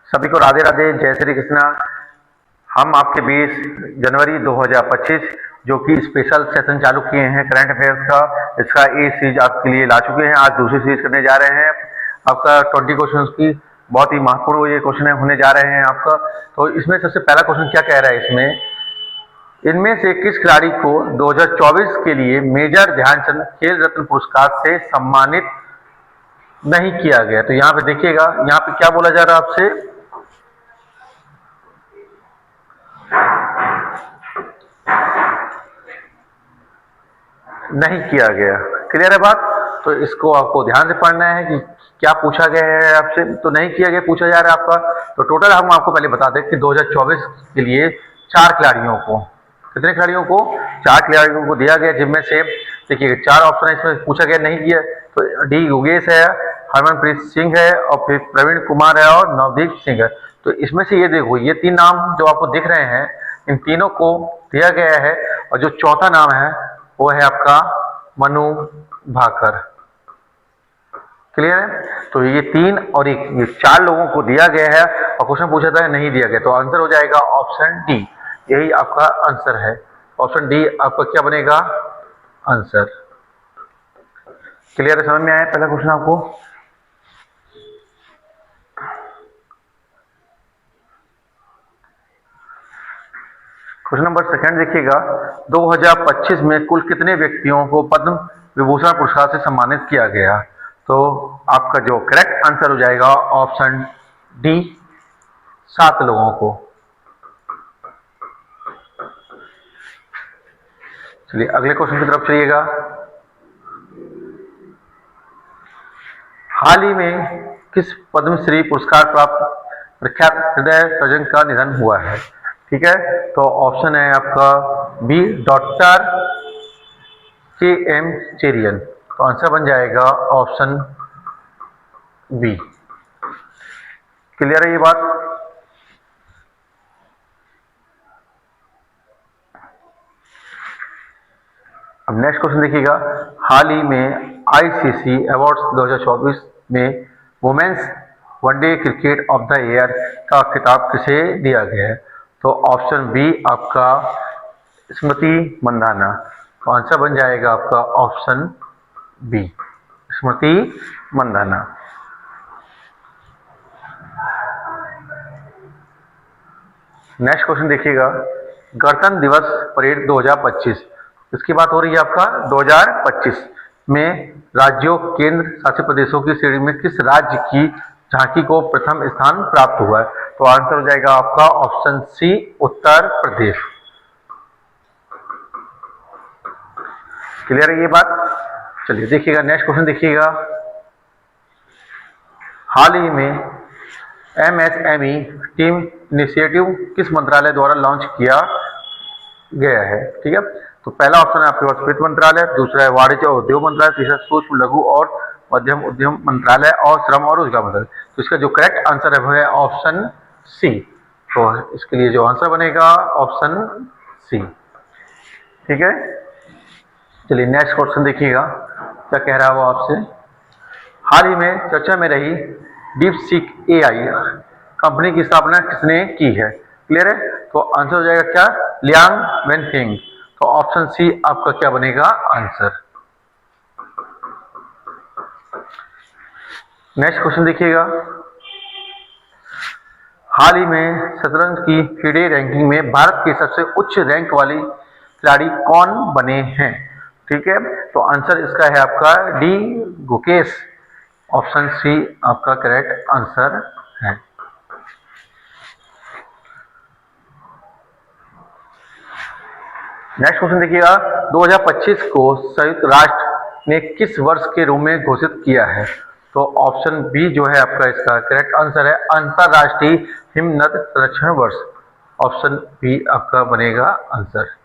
सभी को राधे राधे, जय श्री कृष्णा। हम आपके बीच जनवरी 2025 जो कि स्पेशल सेशन चालू किए हैं करंट अफेयर्स का, इसका एक सीरीज आपके लिए ला चुके हैं। आज दूसरी सीरीज करने जा रहे हैं आपका 20 क्वेश्चन की। बहुत ही महत्वपूर्ण ये क्वेश्चन होने जा रहे हैं आपका। तो इसमें सबसे पहला क्वेश्चन क्या कह रहा है, इनमें से किस खिलाड़ी को 2024 के लिए मेजर ध्यानचंद खेल रत्न पुरस्कार से सम्मानित नहीं किया गया? तो यहाँ पे देखिएगा, यहाँ पे क्या बोला जा रहा है आपसे, नहीं किया गया। क्लियर है बात? तो इसको आपको ध्यान से पढ़ना है कि क्या पूछा गया है आपसे। तो नहीं किया गया पूछा जा रहा है आपका। तो टोटल हम आपको पहले बता दें कि 2024 के लिए 4 खिलाड़ियों को, कितने खिलाड़ियों को, 4 खिलाड़ियों को दिया गया, जिनमें से देखिए 4 ऑप्शन है इसमें पूछा गया नहीं किया। तो डी योगेश है, हरमनप्रीत सिंह है, और फिर प्रवीण कुमार है और नवदीप सिंह है। तो इसमें से ये देखो, ये 3 नाम जो आपको दिख रहे हैं, इन तीनों को दिया गया है। और जो चौथा नाम है वो है आपका मनु भाकर। क्लियर है? तो ये 3 और ये 4 लोगों को दिया गया है और क्वेश्चन पूछा था नहीं दिया गया। तो आंसर हो जाएगा ऑप्शन डी, यही आपका आंसर है। ऑप्शन डी आपका क्या बनेगा आंसर। क्लियर है? समझ में आया पहला क्वेश्चन आपको? क्वेश्चन नंबर सेकंड देखिएगा, 2025 में कुल कितने व्यक्तियों को पद्म विभूषण पुरस्कार से सम्मानित किया गया? तो आपका जो करेक्ट आंसर हो जाएगा ऑप्शन डी, 7 लोगों को। चलिए अगले क्वेश्चन की तरफ चलिएगा। हाल ही में किस पद्मश्री पुरस्कार प्राप्त प्रख्यात हृदय सर्जन का निधन हुआ है? ठीक है, तो ऑप्शन है आपका बी, डॉक्टर के.एम. चेरियन। तो आंसर बन जाएगा ऑप्शन बी। क्लियर है ये बात? अब नेक्स्ट क्वेश्चन देखिएगा, हाल ही में आईसीसी अवार्ड्स 2024 में women's one day cricket of the year का खिताब किसे दिया गया है? तो ऑप्शन बी आपका स्मृति मंदाना। तो आंसर बन जाएगा आपका ऑप्शन बी, स्मृति मंदाना। नेक्स्ट क्वेश्चन देखिएगा, गणतंत्र दिवस परेड 2025, इसकी बात हो रही है आपका 2025 में राज्यों केंद्र शासित प्रदेशों की श्रेणी में किस राज्य की झांकी को प्रथम स्थान प्राप्त हुआ है? तो आंसर हो जाएगा आपका option C, Uttar Pradesh. Clear है ये बात? चलिए देखिएगा नेक्स्ट क्वेश्चन देखिएगा, हाल ही में एमएसएमई टीम इनिशिएटिव किस मंत्रालय द्वारा लॉन्च किया गया है? ठीक है, तो पहला ऑप्शन है आपके पास वित्त मंत्रालय, दूसरा है वाणिज्य और उद्योग मंत्रालय, तीसरा सूक्ष्म लघु और मध्यम उद्यम मंत्रालय और श्रम और रोजगार मंत्रालय। तो इसका जो करेक्ट आंसर है वो है ऑप्शन सी। तो इसके लिए जो आंसर बनेगा ऑप्शन सी। ठीक है, चलिए नेक्स्ट क्वेश्चन देखिएगा क्या कह रहा है वो आपसे। हाल ही में चर्चा में रही डीपसीक एआई कंपनी की स्थापना किसने की है? क्लियर है? तो आंसर हो जाएगा क्या, लियांग वेनफिंग। तो ऑप्शन सी आपका क्या बनेगा आंसर। नेक्स्ट क्वेश्चन देखिएगा, हाल ही में शतरंज की FIDE रैंकिंग में भारत के सबसे उच्च रैंक वाली खिलाड़ी कौन बने हैं? ठीक है, तो आंसर इसका है आपका डी, गुकेश। ऑप्शन सी आपका करेक्ट आंसर है। नेक्स्ट क्वेश्चन देखिएगा, 2025 को संयुक्त राष्ट्र ने किस वर्ष के रूप में घोषित किया है? तो ऑप्शन बी जो है आपका इसका करेक्ट आंसर है अंतरराष्ट्रीय हिमनद संरक्षण वर्ष। ऑप्शन बी आपका बनेगा आंसर।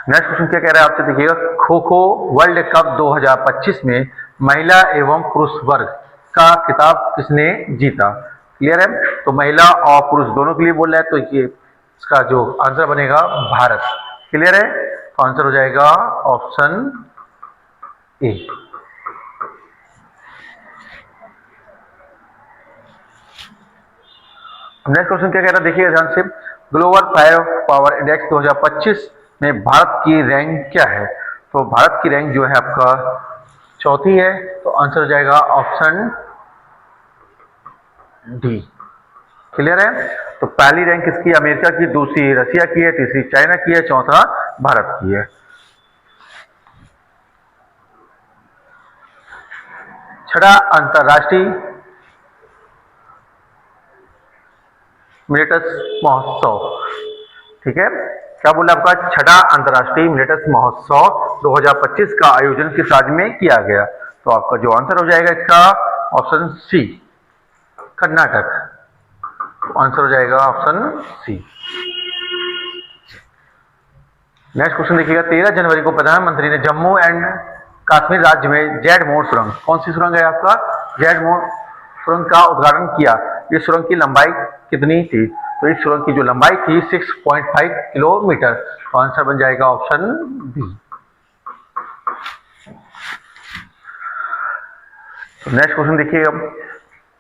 नेक्स्ट क्वेश्चन क्या कह रहा है आपसे देखिएगा, खो खो वर्ल्ड कप 2025 में महिला एवं पुरुष वर्ग का खिताब किसने जीता? क्लियर है? तो महिला और पुरुष दोनों के लिए बोल रहा है, तो ये इसका जो आंसर बनेगा भारत। क्लियर है? तो आंसर हो जाएगा ऑप्शन ए। नेक्स्ट क्वेश्चन क्या कह रहा है, देखिएगा ध्यान से। ग्लोबल फायर पावर इंडेक्स 2025 में भारत की रैंक क्या है? तो भारत की रैंक जो है आपका चौथी है, तो आंसर हो जाएगा ऑप्शन डी। क्लियर है? तो पहली रैंक किसकी? अमेरिका की, दूसरी रशिया की है, तीसरी चाइना की है, चौथा भारत की है। छठा अंतर्राष्ट्रीय मिलेटस महोत्सव, ठीक है, क्या बोला आपका? छठा अंतर्राष्ट्रीय मिलेटस महोत्सव 2025 का आयोजन किस राज्य में किया गया? तो आपका जो आंसर हो जाएगा इसका ऑप्शन सी, कर्नाटक। तो आंसर हो जाएगा ऑप्शन सी। नेक्स्ट क्वेश्चन देखिएगा। 13 जनवरी को प्रधानमंत्री ने जम्मू एंड कश्मीर राज्य में जेड मोड़ सुरंग, कौन सी सुरंग है आपका? जेड मोड़ सुरंग का उद्घाटन किया। इस सुरंग की लंबाई कितनी थी? तो इस सुरंग की जो लंबाई थी 6.5 किलोमीटर। तो आंसर बन जाएगा ऑप्शन बी। नेक्स्ट क्वेश्चन देखिएगा।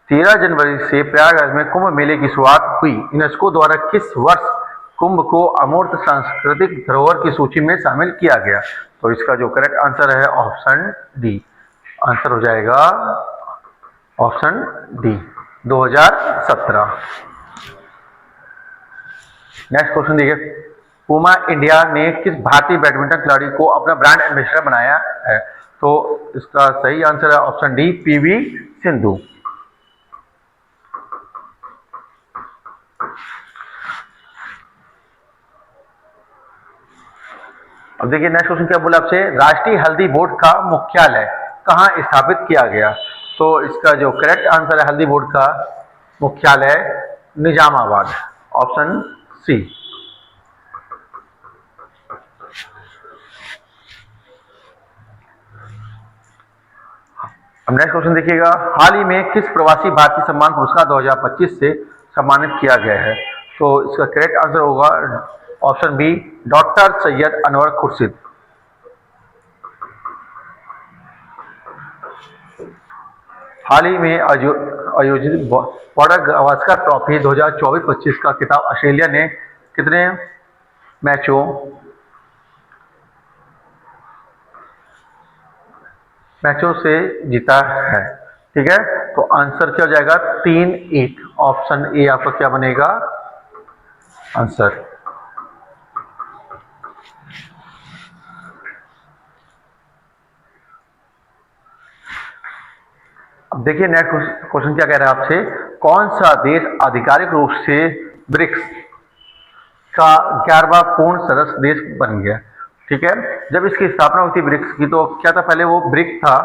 13 जनवरी से प्रयागराज में कुंभ मेले की शुरुआत हुई। यूनेस्को द्वारा किस वर्ष कुंभ को अमूर्त सांस्कृतिक धरोहर की सूची में शामिल किया गया? तो इसका जो करेक्ट आंसर है ऑप्शन डी। आंसर हो जाएगा ऑप्शन डी, 2017। नेक्स्ट क्वेश्चन देखिए। पूमा इंडिया ने किस भारतीय बैडमिंटन खिलाड़ी को अपना ब्रांड एम्बेसडर बनाया है? तो इसका सही आंसर है ऑप्शन डी, पीवी सिंधु। अब देखिए नेक्स्ट क्वेश्चन क्या बोला आपसे। राष्ट्रीय हल्दी बोर्ड का मुख्यालय कहाँ स्थापित किया गया? तो इसका जो करेक्ट आंसर है हल्दी बोर्ड का मुख्यालय निजामाबाद, ऑप्शन सी। अब नेक्स्ट क्वेश्चन देखिएगा। हाल ही में किस प्रवासी भारतीय सम्मान पुरस्कार 2025 से सम्मानित किया गया है? तो इसका करेक्ट आंसर होगा option B, doctor Syed Anwar Khurshid. हाल ही में आयोजित बॉर्डर गावस्कर ट्रॉफी 2024-25 का खिताब ऑस्ट्रेलिया ने कितने मैचों से जीता है? ठीक है, तो आंसर क्या हो जाएगा? 3-1। ऑप्शन ए आपका क्या बनेगा आंसर। अब देखिए नेक्स्ट क्वेश्चन क्या कह रहा है आपसे। कौन सा देश आधिकारिक रूप से ब्रिक्स का 11वां पूर्ण सदस्य देश बन गया? ठीक है, जब इसकी स्थापना हुई थी ब्रिक्स की तो क्या था? पहले वो ब्रिक था,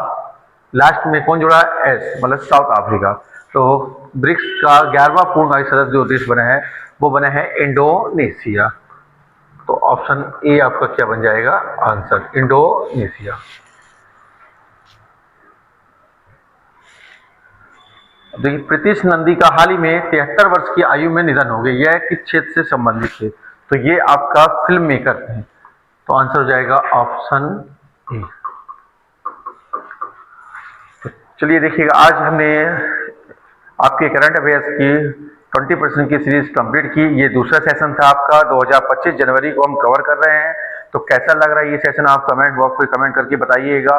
लास्ट में कौन जुड़ा? एस, मतलब साउथ अफ्रीका। तो ब्रिक्स का 11वां पूर्ण सदस्य जो देश बना है वो बना है इंडोनेशिया। तो ऑप्शन ए आपका क्या बन जाएगा आंसर, इंडोनेशिया। देखिए प्रीतिश नंदी का हाल ही में 73 वर्ष की आयु में निधन हो गया। यह किस क्षेत्र से संबंधित थे? तो ये आपका फिल्म मेकर थे। तो आंसर हो जाएगा ऑप्शन ए। तो चलिए देखिएगा, आज हमने आपके करंट अफेयर्स की 20% की सीरीज कंप्लीट की। ये दूसरा सेशन था आपका, 2025 जनवरी को हम कवर कर रहे हैं। तो कैसा लग रहा है ये सेशन आप कमेंट बॉक्स में कमेंट करके बताइएगा,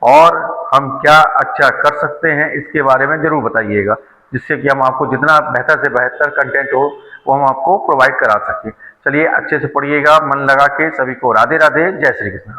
और हम क्या अच्छा कर सकते हैं इसके बारे में जरूर बताइएगा, जिससे कि हम आपको जितना बेहतर से बेहतर कंटेंट हो वो हम आपको प्रोवाइड करा सकें। चलिए अच्छे से पढ़िएगा, मन लगा के। सभी को राधे राधे, जय श्री कृष्ण।